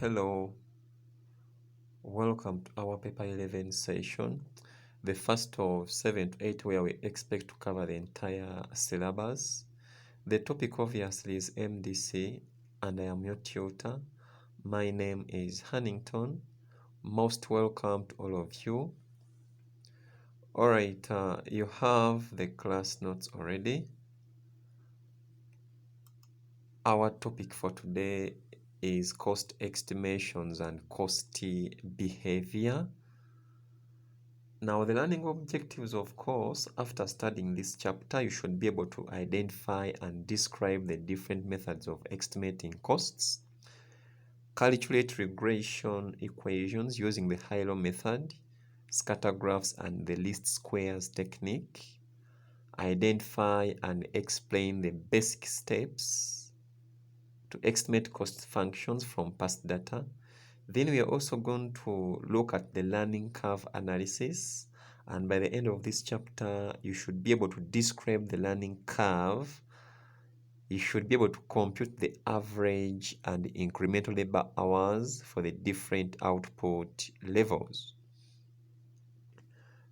Hello, welcome to our paper 11 session, the first of 7 to 8 where we expect to cover the entire syllabus. The topic obviously is MDC and I am your tutor. My name is Hannington. Most welcome to all of you. Alright, you have the class notes already. Our topic for today is cost estimations and cost behavior. Now, the learning objectives, of course, after studying this chapter, you should be able to identify and describe the different methods of estimating costs, calculate regression equations using the high-low method, scattergraphs and the least squares technique, identify and explain the basic steps to estimate cost functions from past data. Then we are also going to look at the learning curve analysis, and by the end of this chapter you should be able to describe the learning curve. You should be able to compute the average and incremental labor hours for the different output levels.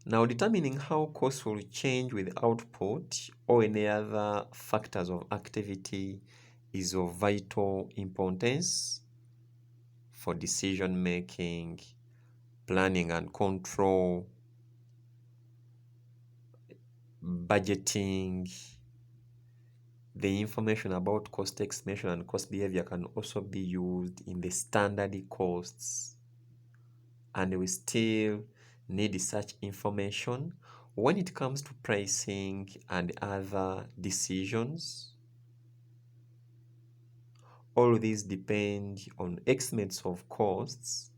Now, determining how costs will change with output or any other factors of activity is of vital importance for decision making, planning and control, budgeting. The information about cost estimation and cost behavior can also be used in the standard costs, and we still need such information when it comes to pricing and other decisions. All these depend on estimates of costs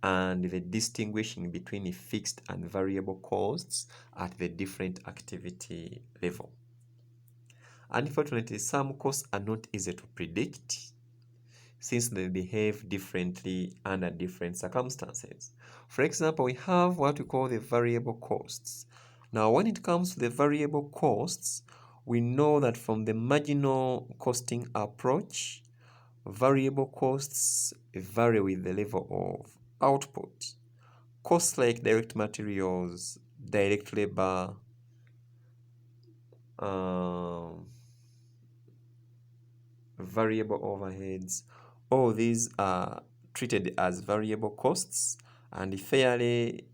and the distinguishing between fixed and variable costs at the different activity level. Unfortunately, some costs are not easy to predict since they behave differently under different circumstances. For example, we have what we call the variable costs. Now, when it comes to the variable costs, we know that from the marginal costing approach, variable costs vary with the level of output. Costs like direct materials, direct labor, variable overheads, all these are treated as variable costs, and fairly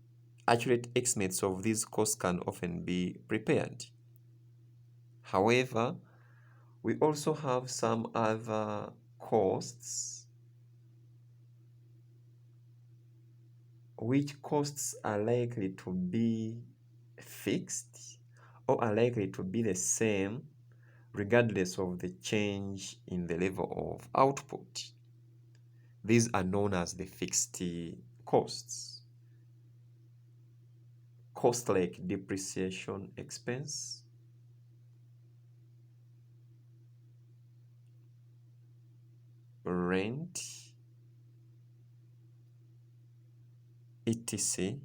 accurate estimates of these costs can often be prepared. However, we also have some other costs which costs are likely to be fixed or are likely to be the same regardless of the change in the level of output. These are known as the fixed costs. Costs like depreciation expense, rent, etc.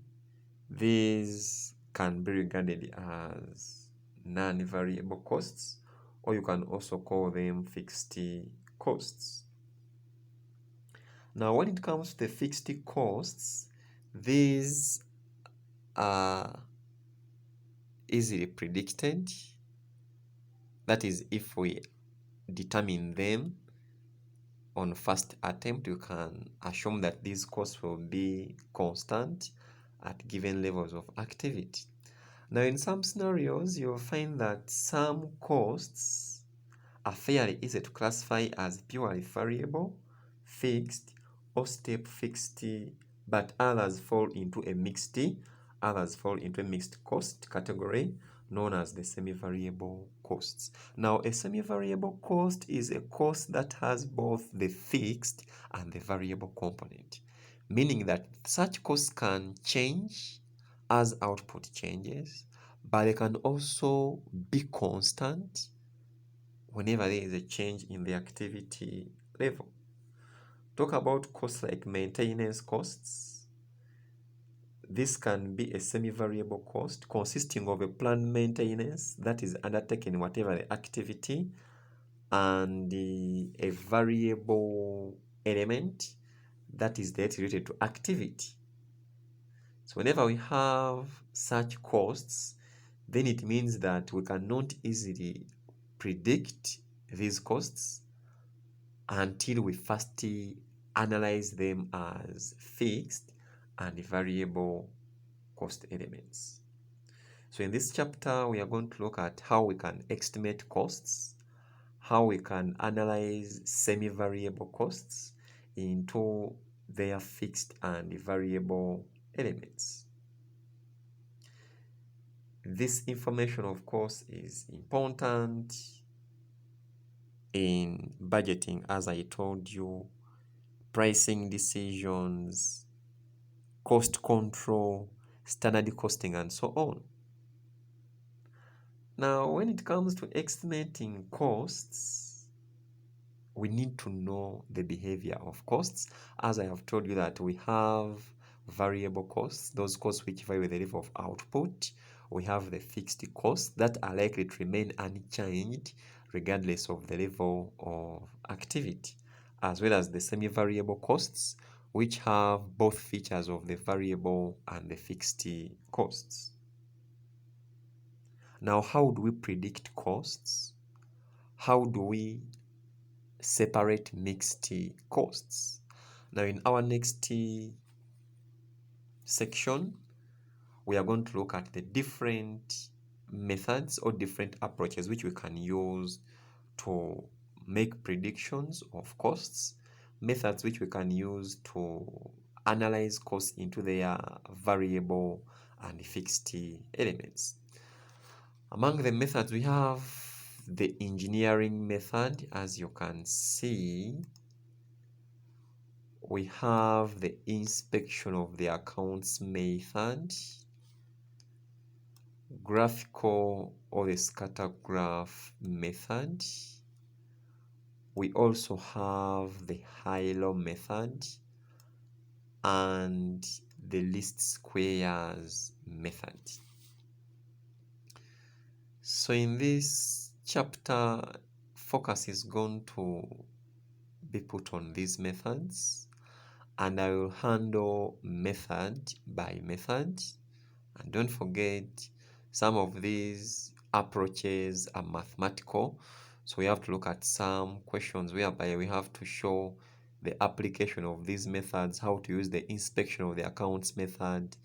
These can be regarded as non-variable costs, or you can also call them fixed costs. Now, when it comes to the fixed costs, these are easily predicted. That is, if we determine them on first attempt, you can assume that these costs will be constant at given levels of activity. Now, in some scenarios, you'll find that some costs are fairly easy to classify as purely variable, fixed, or step fixed, but others fall into a mixed cost category known as the semi-variable costs. Now, a semi-variable cost is a cost that has both the fixed and the variable component, meaning that such costs can change as output changes, but they can also be constant whenever there is a change in the activity level. Talk about costs like maintenance costs. This can be a semi-variable cost consisting of a planned maintenance that is undertaken whatever the activity, and a variable element that is directly related to activity. So whenever we have such costs, then it means that we cannot easily predict these costs until we first analyze them as fixed and variable cost elements. So in this chapter, we are going to look at how we can estimate costs, how we can analyze semi-variable costs into their fixed and variable elements. This information, of course, is important in budgeting, as I told you, pricing decisions, cost control, standard costing, and so on. Now, when it comes to estimating costs, we need to know the behavior of costs. As I have told you that we have variable costs, those costs which vary with the level of output. We have the fixed costs that are likely to remain unchanged regardless of the level of activity, as well as the semi-variable costs, which have both features of the variable and the fixed costs. Now, how do we predict costs? How do we separate mixed costs? Now, in our next section, we are going to look at the different methods or different approaches which we can use to make predictions of costs, methods which we can use to analyze costs into their variable and fixed elements. Among the methods, we have the engineering method. As you can see, we have the inspection of the accounts method, graphical or the scattergraph method. We also have the high-low method and the least squares method. So in this chapter, focus is going to be put on these methods, and I will handle method by method. And don't forget, some of these approaches are mathematical, so we have to look at some questions whereby we have to show the application of these methods, how to use the inspection of the accounts method,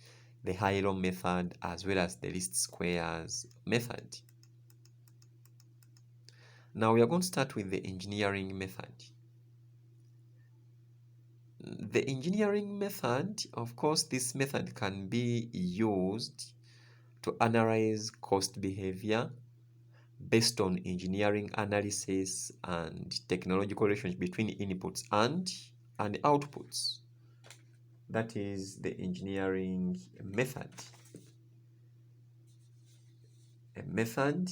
the high-low method, as well as the least squares method. Now we are going to start with the engineering method. The engineering method, of course, this method can be used to analyze cost behavior based on engineering analysis and technological relationship between inputs and outputs. That is the engineering method. A method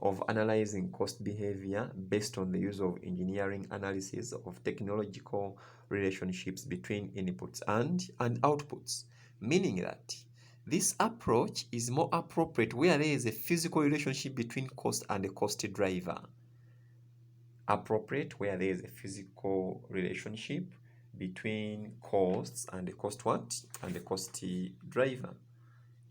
of analyzing cost behavior based on the use of engineering analysis of technological relationships between inputs and outputs, meaning that this approach is more appropriate where there is a physical relationship between cost and a cost driver. Appropriate where there is a physical relationship between costs and the cost what? And the cost driver.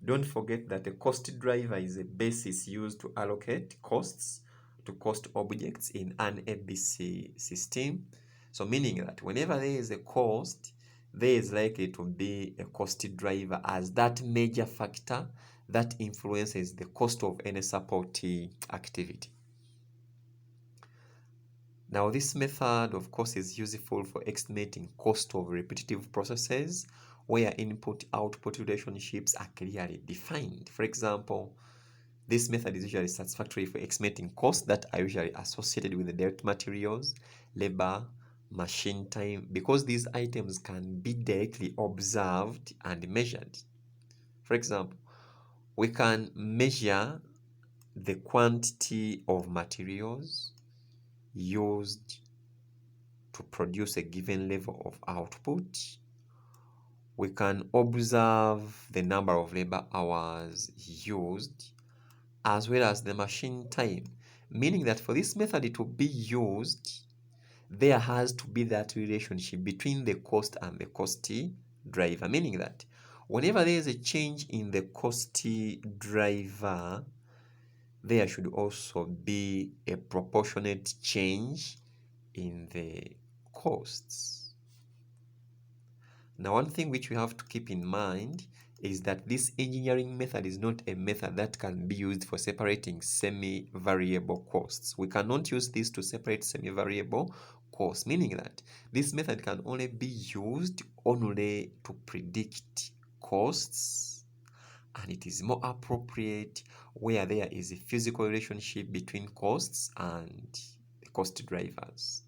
Don't forget that the cost driver is a basis used to allocate costs to cost objects in an ABC system. So meaning that whenever there is a cost, there is likely to be a cost driver as that major factor that influences the cost of any support activity. Now, this method, of course, is useful for estimating cost of repetitive processes where input-output relationships are clearly defined. For example, this method is usually satisfactory for estimating costs that are usually associated with the direct materials, labor, machine time, because these items can be directly observed and measured. For example, we can measure the quantity of materials used to produce a given level of output. We can observe the number of labor hours used as well as the machine time, meaning that for this method to be used, there has to be that relationship between the cost and the cost driver, meaning that whenever there is a change in the cost driver, there should also be a proportionate change in the costs. Now, one thing which we have to keep in mind is that this engineering method is not a method that can be used for separating semi-variable costs. We cannot use this to separate semi-variable costs, meaning that this method can only be used only to predict costs, and it is more appropriate where there is a physical relationship between costs and the cost drivers.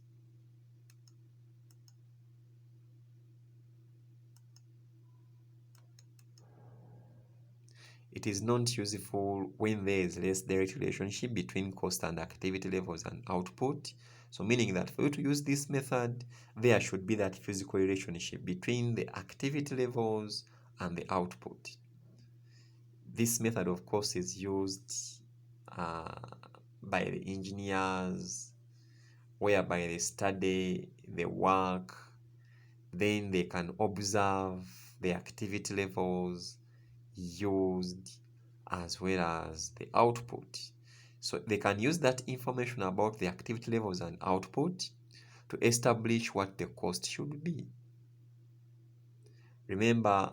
It is not useful when there is less direct relationship between cost and activity levels and output. So meaning that for you to use this method, there should be that physical relationship between the activity levels and the output. This method, of course, is used by the engineers, whereby they study the work, then they can observe the activity levels used as well as the output. So they can use that information about the activity levels and output to establish what the cost should be. Remember,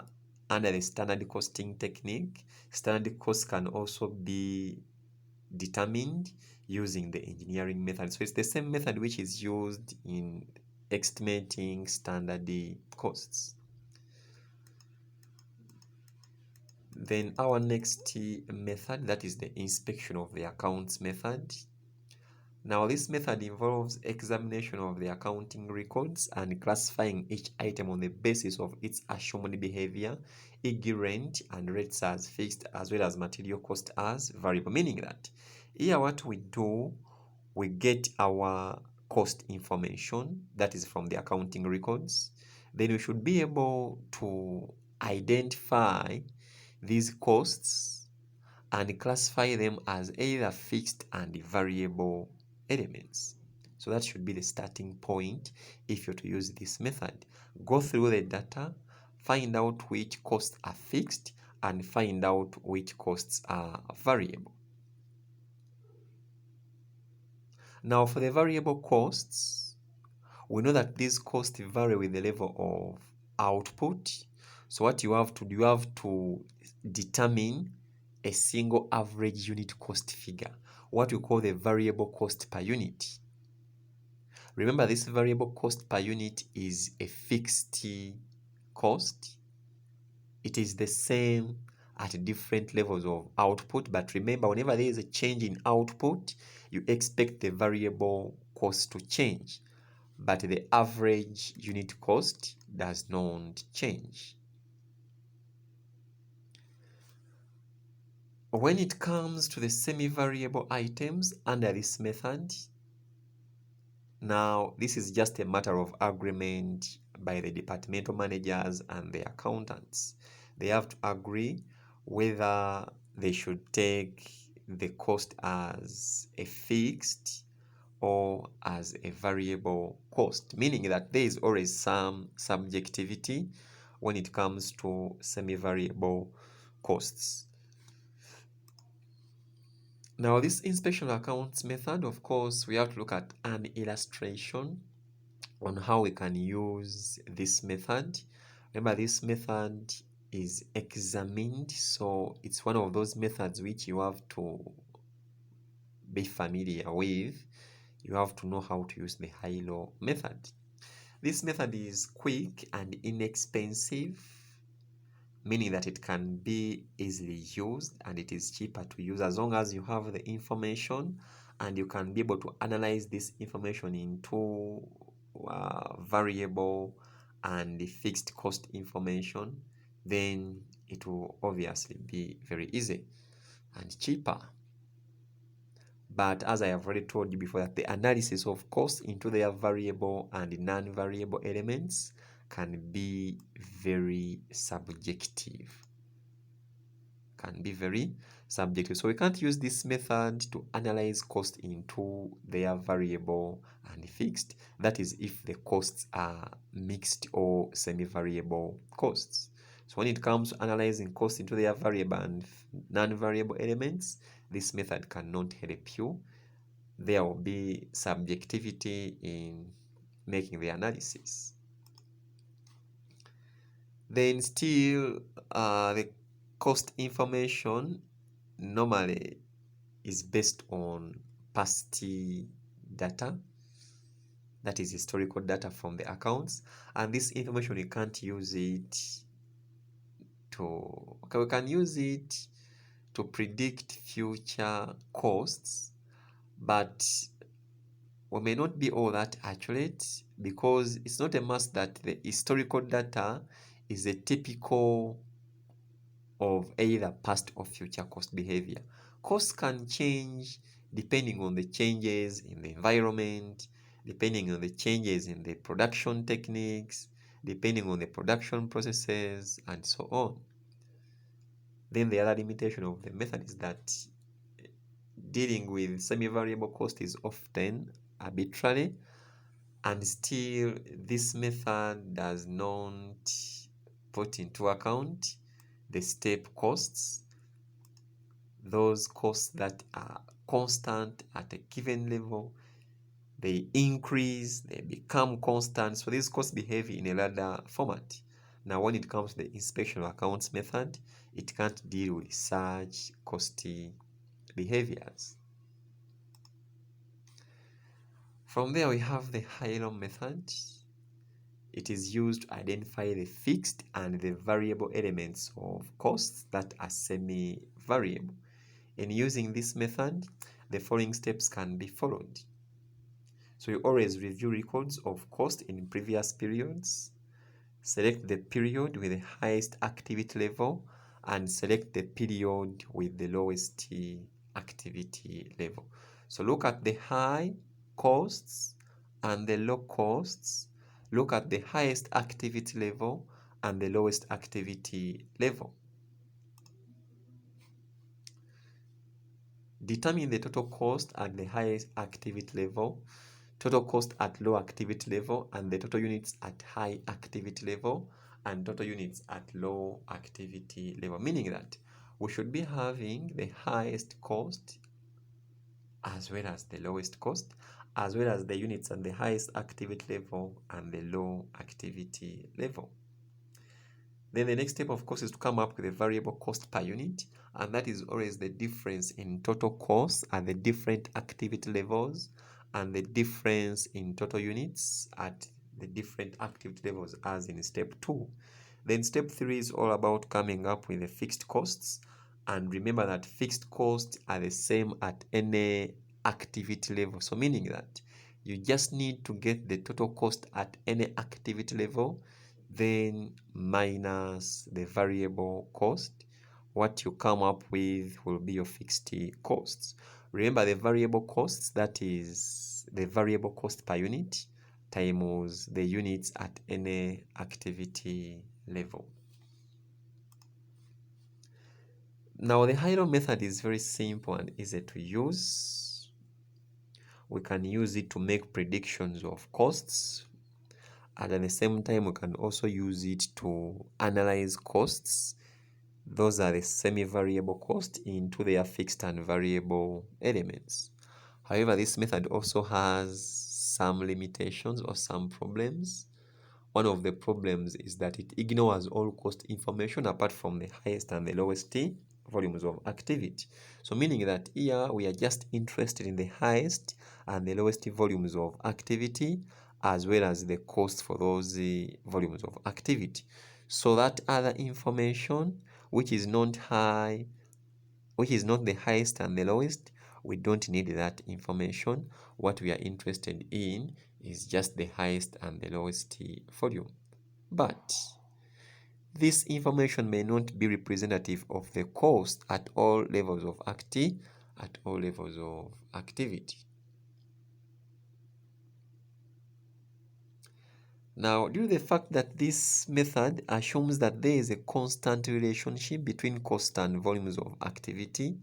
under the standard costing technique, standard cost can also be determined using the engineering method. So it's the same method which is used in estimating standard costs. Then our next method, that is the inspection of the accounts method. Now this method involves examination of the accounting records and classifying each item on the basis of its assumed behavior, e.g. rent and rates as fixed as well as material cost as variable, meaning that here what we do, we get our cost information, that is from the accounting records. Then we should be able to identify these costs and classify them as either fixed and variable elements. So that should be the starting point if you're to use this method. Go through the data, find out which costs are fixed and find out which costs are variable. Now for the variable costs, we know that these costs vary with the level of output. So what you have to do, you have to determine a single average unit cost figure, what we call the variable cost per unit. Remember, this variable cost per unit is a fixed cost. It is the same at different levels of output, but remember, whenever there is a change in output, you expect the variable cost to change, but the average unit cost does not change. When it comes to the semi-variable items under this method, now this is just a matter of agreement by the departmental managers and the accountants. They have to agree whether they should take the cost as a fixed or as a variable cost, meaning that there is always some subjectivity when it comes to semi-variable costs. Now this inspection accounts method, of course, we have to look at an illustration on how we can use this method. Remember, this method is examined, so it's one of those methods which you have to be familiar with. You have to know how to use the high-low method. This method is quick and inexpensive, meaning that it can be easily used and it is cheaper to use as long as you have the information and you can be able to analyze this information into variable and the fixed cost information. Then it will obviously be very easy and cheaper. But as I have already told you before, that the analysis of cost into their variable and non-variable elements can be very subjective. subjective. So we can't use this method to analyze cost into their variable and fixed. That is if the costs are mixed or semi-variable costs. So when it comes to analyzing cost into their variable and non-variable elements, this method cannot help you. There will be subjectivity in making the analysis. Then still, the cost information normally is based on past data, that is historical data from the accounts, and this information we can't use it to, okay, we can use it to predict future costs, but we may not be all that accurate because it's not a must that the historical data is a typical of either past or future cost behavior. Costs can change depending on the changes in the environment, depending on the changes in the production techniques, depending on the production processes, and so on. Then the other limitation of the method is that dealing with semi-variable cost is often arbitrary, and still this method does not put into account the step costs, those costs that are constant at a given level. They increase, they become constant. So these costs behave in a ladder format. Now, when it comes to the inspection accounts method, it can't deal with such costly behaviors. From there, we have the high-low method. It is used to identify the fixed and the variable elements of costs that are semi-variable. In using this method, the following steps can be followed. So you always review records of cost in previous periods, select the period with the highest activity level, and select the period with the lowest activity level. So look at the high costs and the low costs. Look at the highest activity level and the lowest activity level. Determine the total cost at the highest activity level, total cost at low activity level, and the total units at high activity level, and total units at low activity level, meaning that we should be having the highest cost as well as the lowest cost, as well as the units at the highest activity level and the low activity level. Then the next step, of course, is to come up with a variable cost per unit, and that is always the difference in total cost at the different activity levels and the difference in total units at the different activity levels as in step 2. Then step 3 is all about coming up with the fixed costs, and remember that fixed costs are the same at any activity level. So meaning that you just need to get the total cost at any activity level, then minus the variable cost. What you come up with will be your fixed costs. Remember the variable costs, that is the variable cost per unit times the units at any activity level. Now the high-low method is very simple and easy to use. We can use it to make predictions of costs, and at the same time we can also use it to analyze costs. Those are the semi-variable costs into their fixed and variable elements. However, this method also has some limitations or some problems. One of the problems is that it ignores all cost information apart from the highest and the lowest volumes of activity. So meaning that here we are just interested in the highest and the lowest volumes of activity, as well as the cost for those volumes of activity. So that other information, which is not high, which is not the highest and the lowest, we don't need that information. What we are interested in is just the highest and the lowest volume. But this information may not be representative of the cost at all levels of activity. Now, due to the fact that this method assumes that there is a constant relationship between cost and volumes of activity,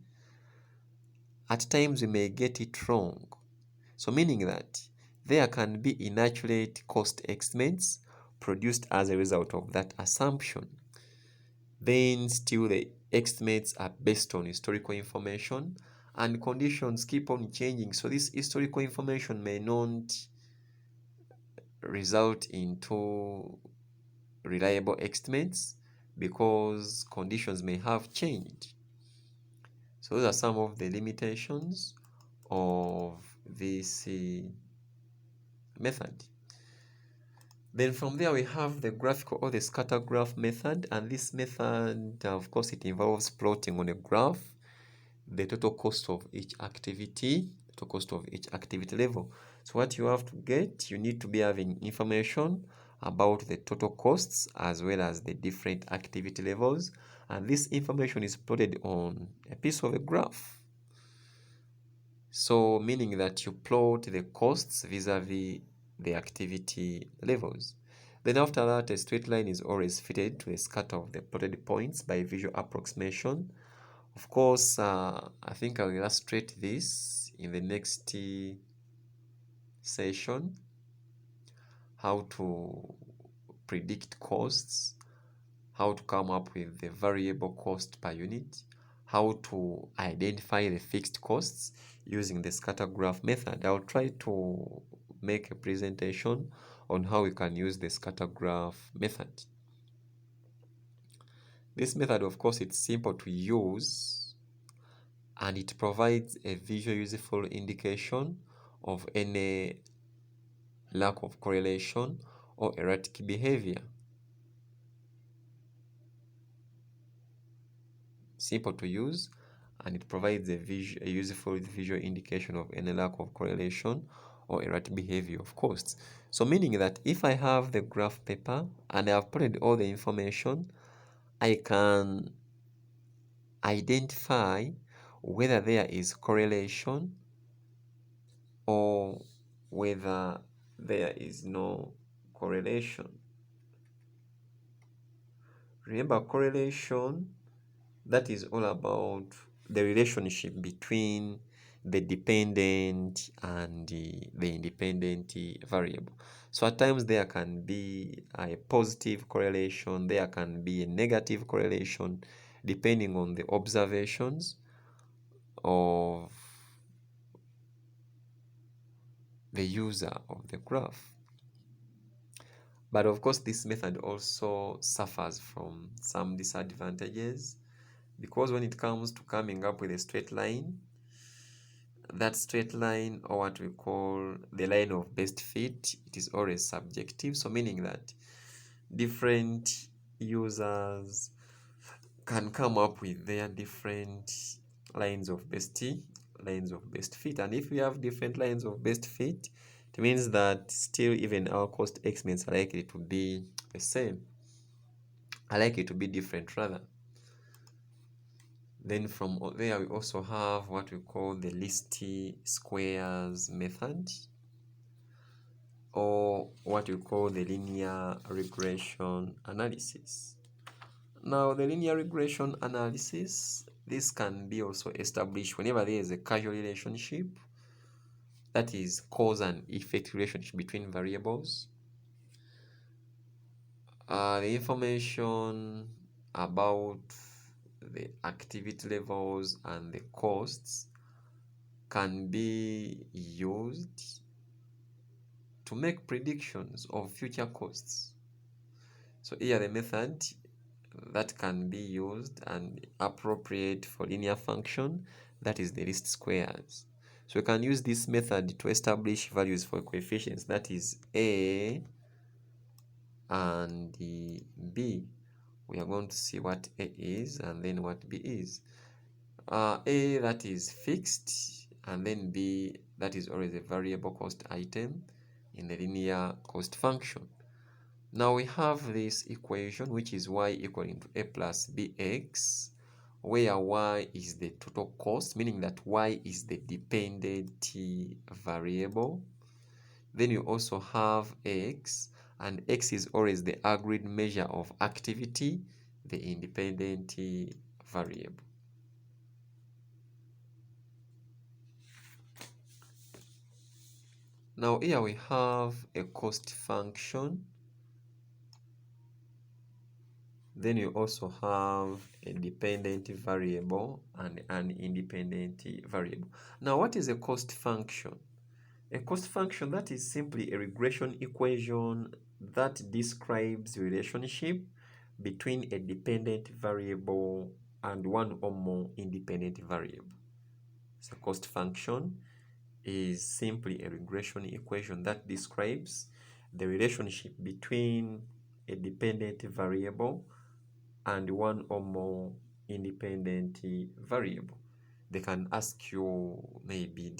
at times we may get it wrong. So meaning that there can be inaccurate cost estimates produced as a result of that assumption. Then still the estimates are based on historical information and conditions keep on changing. So this historical information may not result into reliable estimates because conditions may have changed. So those are some of the limitations of this method. Then from there we have the graphical or the scatter graph method, and this method, of course, it involves plotting on a graph the total cost of each activity, level. So what you have to get, you need to be having information about the total costs as well as the different activity levels, and this information is plotted on a piece of a graph. So meaning that you plot the costs vis-a-vis the activity levels. Then after that, a straight line is always fitted to a scatter of the plotted points by visual approximation. Of course, I think I'll illustrate this in the next session, how to predict costs, how to come up with the variable cost per unit, how to identify the fixed costs using the scatter graph method. I'll try to make a presentation on how we can use the scatter graph method. This method, of course, it's simple to use and it provides a visual useful indication of any lack of correlation or erratic behavior. Simple to use, and it provides a useful visual indication of any lack of correlation or erratic behavior of costs. So meaning that if I have the graph paper and I have put all the information, I can identify whether there is correlation or whether there is no correlation. Remember, correlation, that is all about the relationship between the dependent and the independent variable. So at times there can be a positive correlation, there can be a negative correlation, depending on the observations of the user of the graph. But of course, this method also suffers from some disadvantages, because when it comes to coming up with a straight line, that straight line, or what we call the line of best fit, it is always subjective. So meaning that different users can come up with their different lines of best fit, and if we have different lines of best fit, it means that still even our cost estimates are likely to be the same, are likely to be different rather. Then from there we also have what we call the least squares method, or what we call the linear regression analysis. Now the linear regression analysis, this can be also established whenever there is a causal relationship, that is cause and effect relationship between variables. The information about the activity levels and the costs can be used to make predictions of future costs. So here the method that can be used and appropriate for linear function, that is the least squares. So we can use this method to establish values for coefficients, that is a and b. We are going to see what a is and then what b is. A, that is fixed, and then b, that is always a variable cost item in the linear cost function. Now we have this equation, which is y equaling to a plus bx, where y is the total cost, meaning that y is the dependent variable. Then you also have x, and X is always the agreed measure of activity, the independent variable. Now here we have a cost function. Then you also have a dependent variable and an independent variable. Now, what is a cost function? A cost function, that is simply a regression equation that describes the relationship between a dependent variable and one or more independent variable. So cost function is simply a regression equation that describes the relationship between a dependent variable and one or more independent variable. They can ask you maybe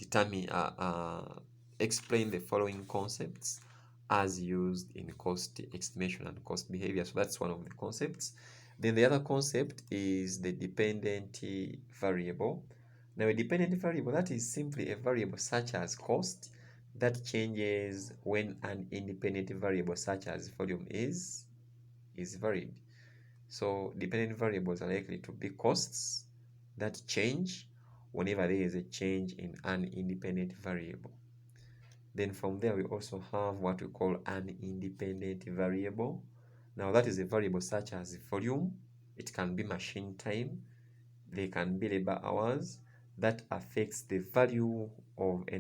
explain the following concepts as used in cost estimation and cost behavior. So that's one of the concepts. Then the other concept is the dependent variable. Now a dependent variable, that is simply a variable such as cost that changes when an independent variable such as volume is varied. So dependent variables are likely to be costs that change whenever there is a change in an independent variable. Then from there we also have what we call an independent variable. Now that is a variable such as volume. It can be machine time. They can be labor hours that affects the value of an